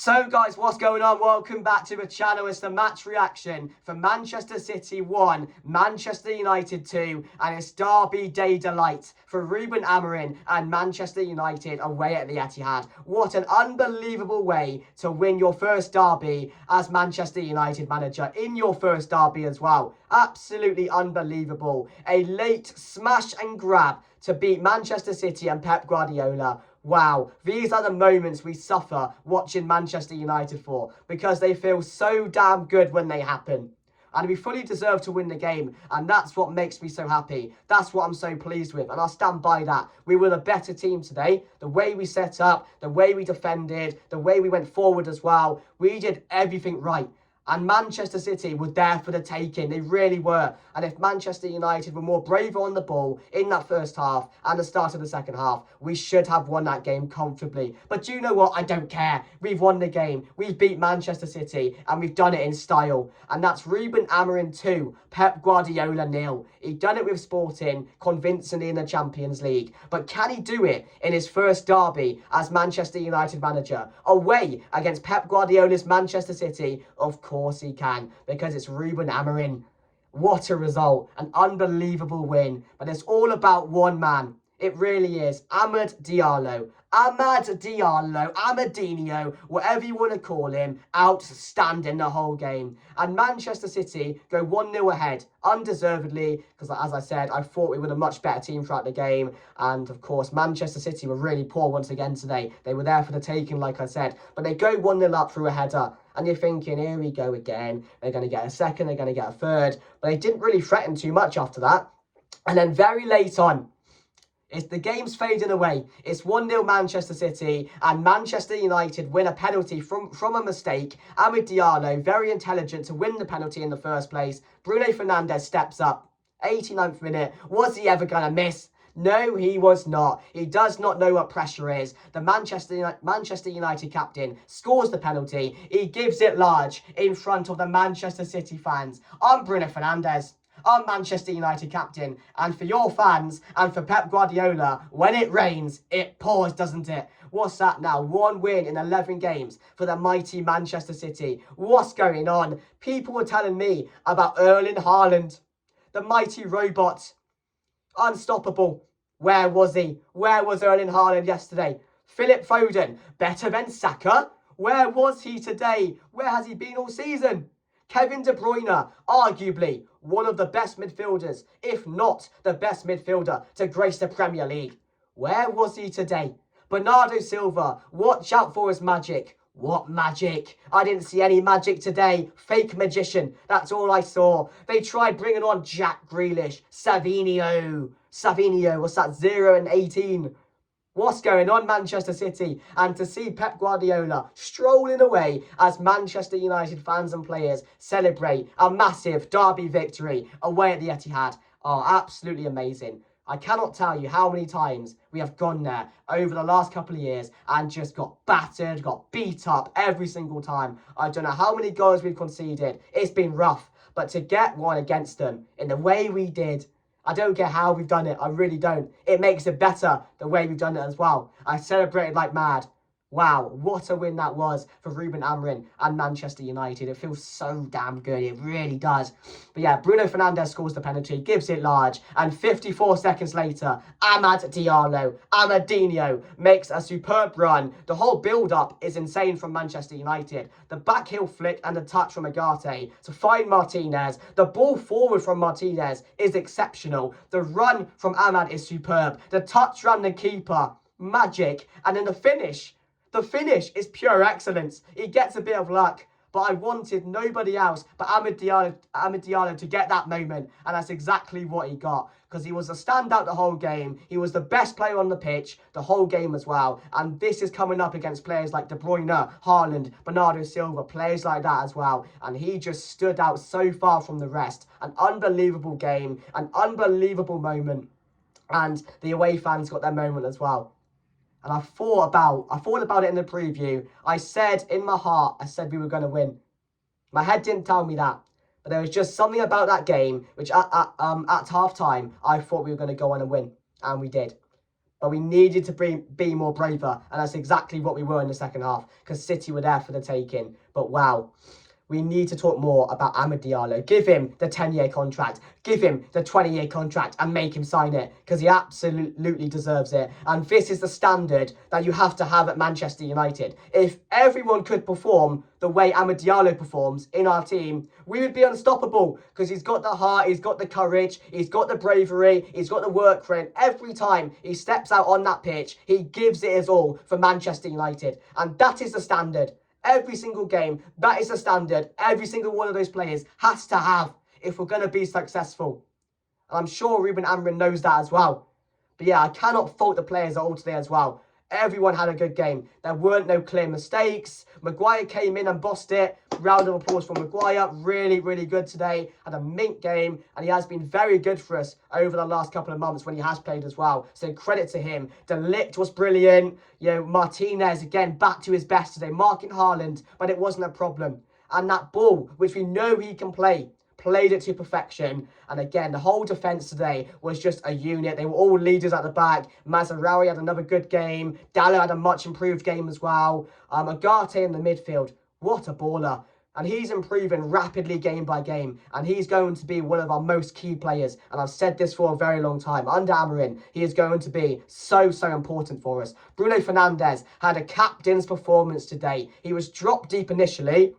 So guys, what's going on? Welcome back to the channel. It's the match reaction for Manchester City 1, Manchester United 2, and it's Derby Day Delight for Ruben Amorim and Manchester United away at the Etihad. What an unbelievable way to win your first derby as Manchester United manager, in your first derby as well. Absolutely unbelievable. A late smash and grab to beat Manchester City and Pep Guardiola. Wow, these are the moments we suffer watching Manchester United for, because they feel so damn good when they happen. And we fully deserve to win the game, and that's what makes me so happy. That's what I'm so pleased with, and I'll stand by that. We were the better team today. The way we set up, the way we defended, the way we went forward as well. We did everything right. And Manchester City were there for the taking. They really were. And if Manchester United were more braver on the ball in that first half and the start of the second half, we should have won that game comfortably. But do you know what? I don't care. We've won the game. We've beat Manchester City, and we've done it in style. And that's Ruben Amorim 2, Pep Guardiola 0. He done it with Sporting convincingly in the Champions League. But can he do it in his first derby as Manchester United manager, away against Pep Guardiola's Manchester City? Of course he can, because it's Ruben Amorim. What a result, an unbelievable win. But it's all about one man. It really is. Amad Diallo. Amad Diallo, Amadinho, whatever you want to call him, outstanding the whole game. And Manchester City go 1-0 ahead, undeservedly, because as I said, I thought we were a much better team throughout the game. And of course, Manchester City were really poor once again today. They were there for the taking, like I said. But they go 1-0 up through a header. And you're thinking, here we go again. They're going to get a second, they're going to get a third. But they didn't really threaten too much after that. And then very late on, the game's fading away. It's 1-0 Manchester City, and Manchester United win a penalty from a mistake. Amad Diallo, very intelligent to win the penalty in the first place. Bruno Fernandes steps up. 89th minute. Was he ever going to miss? No, he was not. He does not know what pressure is. The Manchester United captain scores the penalty. He gives it large in front of the Manchester City fans. I'm Bruno Fernandes. I'm Manchester United captain. And for your fans and for Pep Guardiola, when it rains, it pours, doesn't it? What's that now? 1 win in 11 games for the mighty Manchester City. What's going on? People were telling me about Erling Haaland, the mighty robot. Unstoppable. Where was he? Where was Erling Haaland yesterday? Philip Foden, better than Saka? Where was he today? Where has he been all season? Kevin De Bruyne, arguably one of the best midfielders, if not the best midfielder to grace the Premier League. Where was he today? Bernardo Silva, watch out for his magic. What magic? I didn't see any magic today. Fake magician. That's all I saw. They tried bringing on Jack Grealish. Savinho, what's that? 0 and 18. What's going on, Manchester City? And to see Pep Guardiola strolling away as Manchester United fans and players celebrate a massive derby victory away at the Etihad. Oh, absolutely amazing. I cannot tell you how many times we have gone there over the last couple of years and just got battered, got beat up every single time. I don't know how many goals we've conceded. It's been rough. But to get one against them in the way we did, I don't get how we've done it. I really don't. It makes it better the way we've done it as well. I celebrated like mad. Wow, what a win that was for Ruben Amorim and Manchester United. It feels so damn good. It really does. But yeah, Bruno Fernandes scores the penalty, gives it large. And 54 seconds later, Amad Diallo, Amadinho, makes a superb run. The whole build-up is insane from Manchester United. The backheel flick and the touch from Agate to find Martinez. The ball forward from Martinez is exceptional. The run from Amad is superb. The touch from the keeper, magic. And then the finish. The finish is pure excellence. He gets a bit of luck, but I wanted nobody else but Amad Diallo to get that moment, and that's exactly what he got, because he was a standout the whole game. He was the best player on the pitch the whole game as well, and this is coming up against players like De Bruyne, Haaland, Bernardo Silva, players like that as well, and he just stood out so far from the rest. An unbelievable game, an unbelievable moment, and the away fans got their moment as well. And I thought about it in the preview. I said in my heart, I said we were going to win. My head didn't tell me that. But there was just something about that game, which at half time, I thought we were going to go on and win. And we did. But we needed to be more braver, and that's exactly what we were in the second half, because City were there for the taking. But wow, we need to talk more about Amad Diallo. Give him the 10-year contract. Give him the 20-year contract and make him sign it, because he absolutely deserves it. And this is the standard that you have to have at Manchester United. If everyone could perform the way Amad Diallo performs in our team, we would be unstoppable, because he's got the heart, he's got the courage, he's got the bravery, he's got the work rate. Every time he steps out on that pitch, he gives it his all for Manchester United. And that is the standard. Every single game, that is the standard every single one of those players has to have if we're going to be successful. And I'm sure Ruben Amorim knows that as well. But yeah, I cannot fault the players at all today as well. Everyone had a good game. There weren't no clear mistakes. Maguire came in and bossed it. Round of applause for Maguire. Really, really good today. Had a mint game. And he has been very good for us over the last couple of months when he has played as well. So credit to him. De Ligt was brilliant. You know, Martinez, again, back to his best today. Marking Haaland, but it wasn't a problem. And that ball, which we know he can play, played it to perfection. And again, the whole defence today was just a unit. They were all leaders at the back. Mazraoui had another good game. Diallo had a much improved game as well. Agate in the midfield. What a baller. And he's improving rapidly game by game. And he's going to be one of our most key players. And I've said this for a very long time. Under Amorim, he is going to be so important for us. Bruno Fernandes had a captain's performance today. He was dropped deep initially.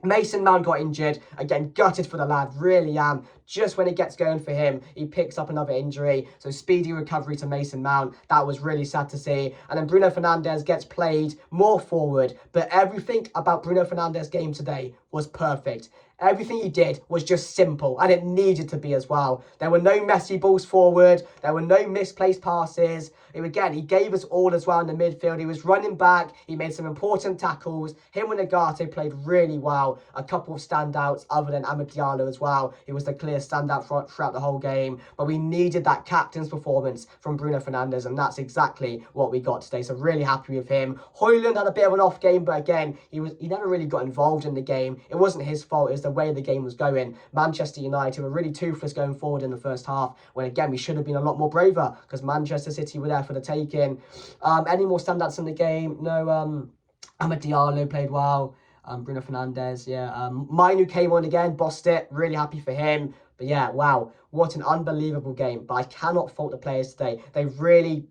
Mason Mount got injured. Again, gutted for the lad. Really am. Just when it gets going for him, he picks up another injury. So speedy recovery to Mason Mount. That was really sad to see. And then Bruno Fernandes gets played more forward. But everything about Bruno Fernandes' game today was perfect. Everything he did was just simple, and it needed to be as well. There were no messy balls forward. There were no misplaced passes. Again, he gave us all as well in the midfield. He was running back. He made some important tackles. Him and Agate played really well. A couple of standouts other than Amad Diallo as well. He was the clear standout throughout the whole game. But we needed that captain's performance from Bruno Fernandes, and that's exactly what we got today. So really happy with him. Højlund had a bit of an off game, but again, he never really got involved in the game. It wasn't his fault. It was the way the game was going. Manchester United were really toothless going forward in the first half, when again we should have been a lot more braver, because Manchester City were there for the taking. Any more standouts in the game? No. Amad Diallo played well. Bruno Fernandes, yeah. Mainu came on again, bossed it. Really happy for him. But yeah, wow, what an unbelievable game. But I cannot fault the players today. They really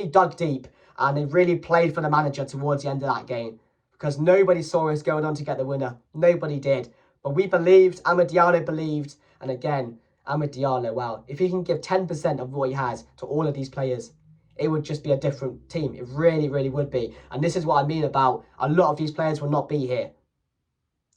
dug deep, and they really played for the manager towards the end of that game, because nobody saw us going on to get the winner. Nobody did. But we believed, Amad Diallo believed, and again, Amad Diallo, wow, if he can give 10% of what he has to all of these players, it would just be a different team. It really would be. And this is what I mean about a lot of these players will not be here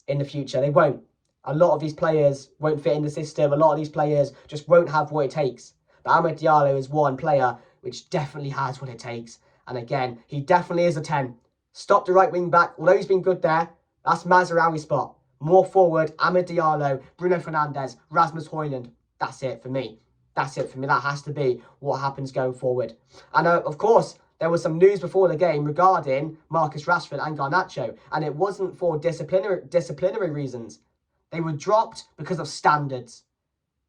in the future. They won't. A lot of these players won't fit in the system. A lot of these players just won't have what it takes. But Amad Diallo is one player which definitely has what it takes. And again, he definitely is a 10. Stop the right wing back. Although he's been good there, that's Mazraoui's spot. More forward, Amad Diallo, Bruno Fernandes, Rasmus Højlund. That's it for me. That's it for me. That has to be what happens going forward. And of course, there was some news before the game regarding Marcus Rashford and Garnacho. And it wasn't for disciplinary reasons. They were dropped because of standards.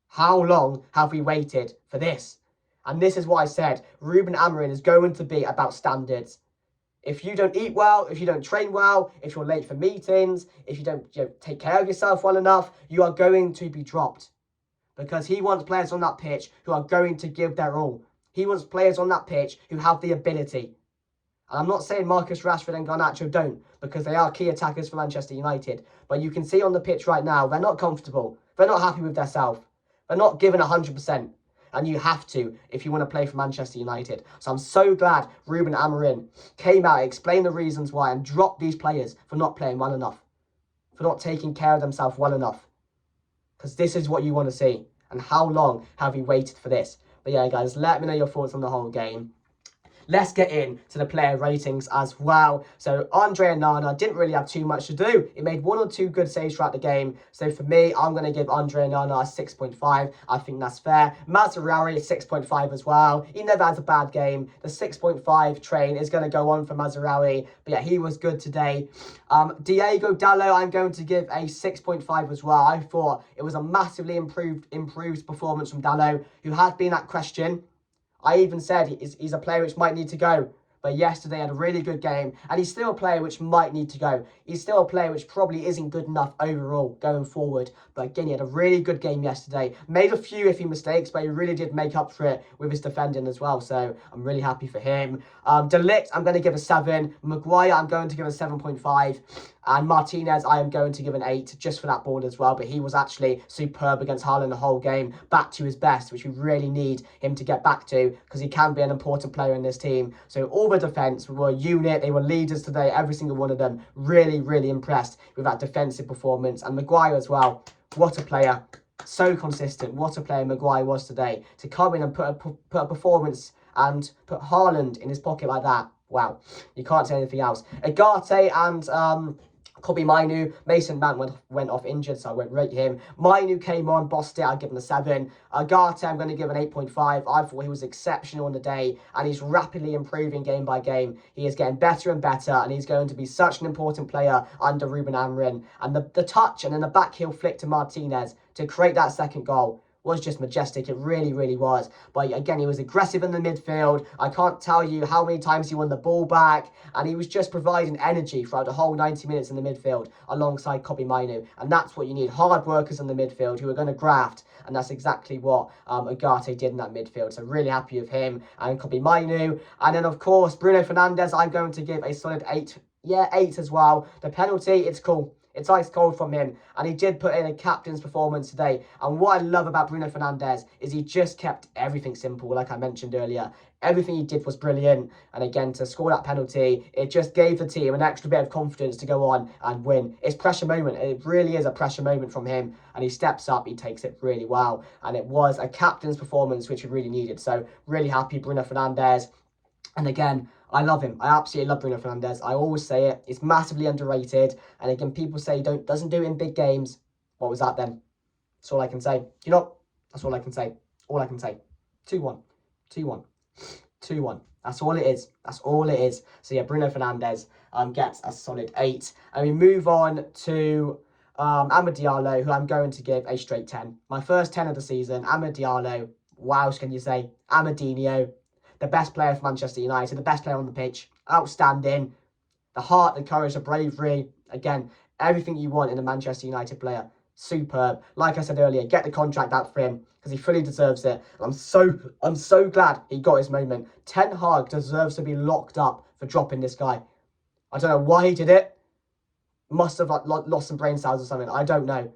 How long have we waited for this? And this is what I said. Ruben Amorim is going to be about standards. If you don't eat well, if you don't train well, if you're late for meetings, if you don't take care of yourself well enough, you are going to be dropped. Because he wants players on that pitch who are going to give their all. He wants players on that pitch who have the ability. And I'm not saying Marcus Rashford and Garnacho don't, because they are key attackers for Manchester United. But you can see on the pitch right now, they're not comfortable. They're not happy with themselves. They're not giving 100%. And you have to if you want to play for Manchester United. So I'm so glad Ruben Amorim came out, explained the reasons why, and dropped these players for not playing well enough, for not taking care of themselves well enough. Because this is what you want to see. And how long have we waited for this? But yeah, guys, let me know your thoughts on the whole game. Let's get into the player ratings as well. So Andre Onana didn't really have too much to do. He made 1 or 2 good saves throughout the game. So for me, I'm going to give Andre Onana a 6.5. I think that's fair. Mazraoui 6.5 as well. He never has a bad game. The 6.5 train is going to go on for Mazraoui. But yeah, he was good today. Diego Diallo, I'm going to give a 6.5 as well. I thought it was a massively improved performance from Diallo, who had been at question. I even said he's a player which might need to go. But yesterday had a really good game, and he's still a player which might need to go. He's still a player which probably isn't good enough overall going forward. But again, he had a really good game yesterday. Made a few iffy mistakes, but he really did make up for it with his defending as well. So I'm really happy for him. De Ligt, I'm going to give a 7. Maguire, I'm going to give a 7.5. And Martinez, I am going to give an 8 just for that ball as well. But he was actually superb against Haaland the whole game. Back to his best, which we really need him to get back to because he can be an important player in this team. So all the defence were a unit. They were leaders today, every single one of them. Really, really impressed with that defensive performance. And Maguire as well. What a player. So consistent. What a player Maguire was today. To come in and put a performance and put Haaland in his pocket like that. Wow. You can't say anything else. Agate and Kobe Mainu. Mason Mount went off injured, so I won't rate him. Mainu came on, bossed it. I'll give him a 7. Agate, I'm going to give an 8.5. I thought he was exceptional on the day, and he's rapidly improving game by game. He is getting better and better, and he's going to be such an important player under Ruben Amorim. And the touch and then the back heel flick to Martinez to create that second goal was just majestic. It really, really was. But again, he was aggressive in the midfield. I can't tell you how many times he won the ball back. And he was just providing energy throughout the whole 90 minutes in the midfield alongside Kobe Mainu. And that's what you need. Hard workers in the midfield who are going to graft. And that's exactly what Agate did in that midfield. So really happy with him and Kobe Mainu. And then, of course, Bruno Fernandes, I'm going to give a solid 8. Yeah, 8 as well. The penalty, it's cool. It's ice cold from him, and he did put in a captain's performance today. And what I love about Bruno Fernandes is he just kept everything simple, like I mentioned earlier. Everything he did was brilliant. And again, to score that penalty, it just gave the team an extra bit of confidence to go on and win. It's pressure moment. It really is a pressure moment from him. And he steps up, he takes it really well. And it was a captain's performance, which we really needed. So really happy, Bruno Fernandes. And again, I love him. I absolutely love Bruno Fernandes. I always say it. He's massively underrated. And again, people say he doesn't do it in big games. What was that then? That's all I can say. You know, that's all I can say. All I can say. 2-1. 2-1. 2-1. That's all it is. That's all it is. So yeah, Bruno Fernandes gets a solid 8. And we move on to Amad Diallo, who I'm going to give a straight 10. My first 10 of the season. Amad Diallo. Wow, can you say? Amadinho. The best player for Manchester United, the best player on the pitch, outstanding. The heart, the courage, the bravery. Again, everything you want in a Manchester United player. Superb. Like I said earlier, get the contract out for him because he fully deserves it. I'm so glad he got his moment. Ten Hag deserves to be locked up for dropping this guy. I don't know why he did it. Must have lost some brain cells or something. I don't know.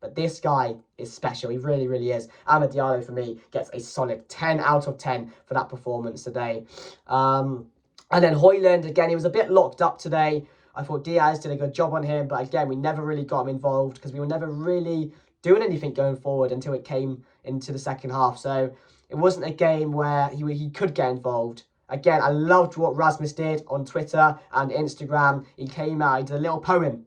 But this guy is special. He really, really is. Amad Diallo, for me, gets a solid 10 out of 10 for that performance today. And then Højlund, again, he was a bit locked up today. I thought Diaz did a good job on him. But again, we never really got him involved because we were never really doing anything going forward until it came into the second half. So it wasn't a game where he could get involved. Again, I loved what Rasmus did on Twitter and Instagram. He came out, he did a little poem.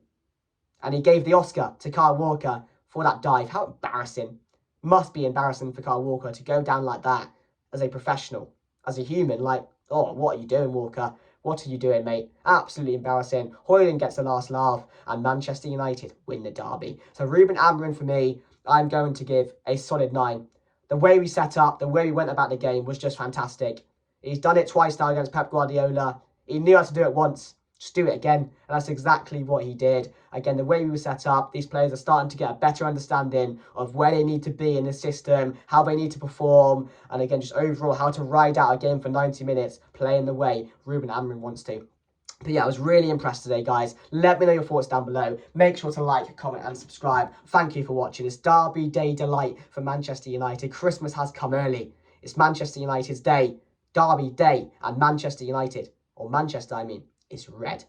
And he gave the Oscar to Kyle Walker for that dive. How embarrassing. Must be embarrassing for Kyle Walker to go down like that as a professional, as a human. Like, oh, what are you doing, Walker? What are you doing, mate? Absolutely embarrassing. Højlund gets the last laugh and Manchester United win the derby. So Ruben Amorim, for me, I'm going to give a solid 9. The way we set up, the way we went about the game was just fantastic. He's done it twice now against Pep Guardiola. He knew how to do it once. Just do it again. And that's exactly what he did. Again, the way we were set up, these players are starting to get a better understanding of where they need to be in the system, how they need to perform, and again, just overall how to ride out a game for 90 minutes, playing the way Ruben Amorim wants to. But yeah, I was really impressed today, guys. Let me know your thoughts down below. Make sure to like, comment and subscribe. Thank you for watching this Derby Day delight for Manchester United. Christmas has come early. It's Manchester United's day, Derby Day, and Manchester United, or Manchester I mean, is red.